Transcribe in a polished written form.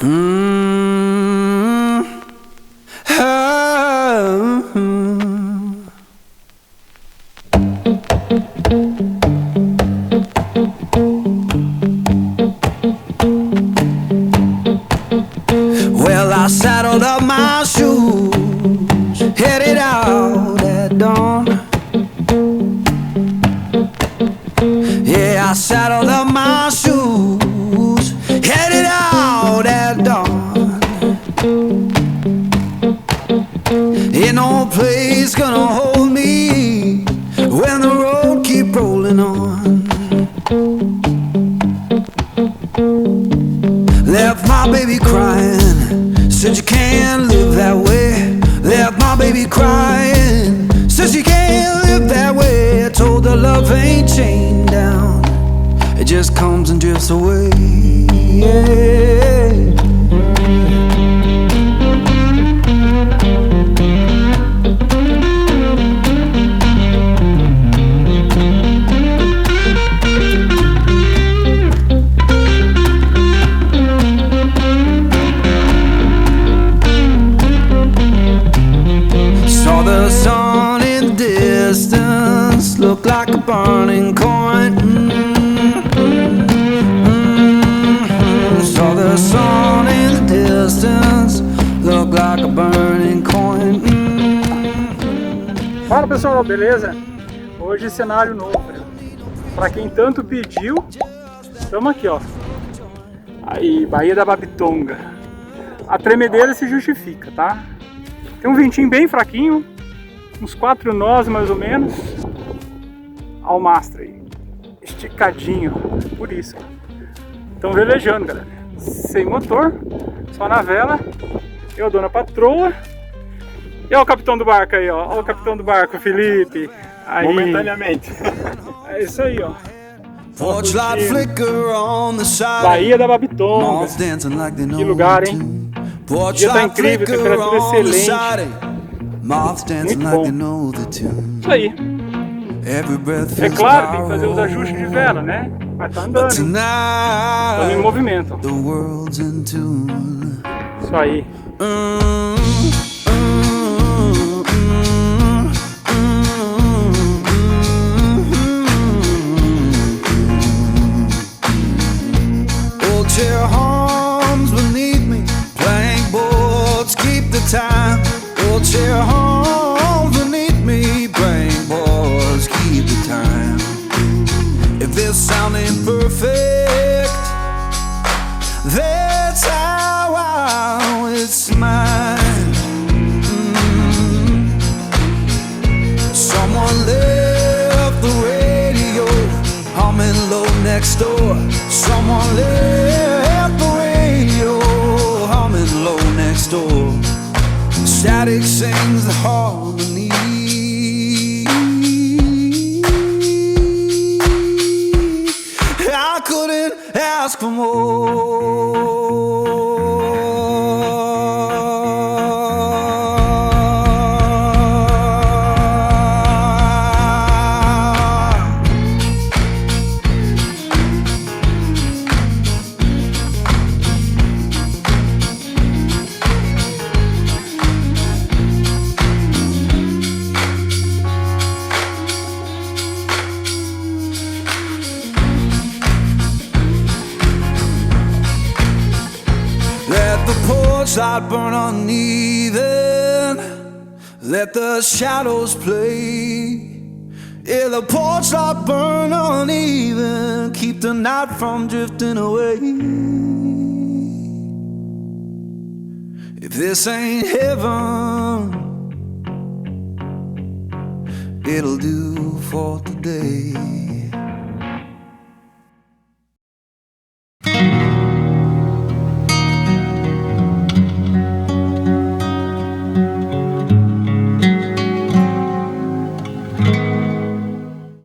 Well, I saddled up my shoes, headed out at dawn. Yeah, I saddled up my shoes, headed out at dawn. Ain't no place gonna hold me when the road keep rolling on. Left my baby crying, said you can't live that way. Left my baby crying, says you can't live that way. I told her love ain't chained down, it just comes and drifts away. Yeah. Saw the sun in the distance, looked like a burning coin. Saw the sun in the distance, looked like a burning coin. Fala pessoal, beleza? Hoje cenário novo, pra quem tanto pediu, estamos aqui ó. Aí, Baía da Babitonga. A tremedeira se justifica, tá? Tem um ventinho bem fraquinho, uns 4 nós mais ou menos. Ao mastro aí, esticadinho, por isso. Estão velejando, galera. Sem motor, só na vela. Eu, a dona patroa. E olha o capitão do barco aí, ó. Olha o capitão do barco, Felipe. Aí. Momentaneamente. É isso aí, ó. Baía da Babitonga. Que lugar, hein? O dia tá incrível, temperatura excelente. Muito bom. Isso aí. É claro, tem que fazer os ajustes de vela, né? Mas tá andando. Tá em movimento. Isso aí. Time, old chair home beneath me, brain boards keep the time. If this sound ain't perfect, that's how I it's mine. Someone left the radio humming low next door. Someone left the radio humming low next door. Static sings the harmony. I couldn't ask for more. Light burn uneven, let the shadows play. Yeah, the porch light burn uneven, keep the night from drifting away. If this ain't heaven, it'll do for today.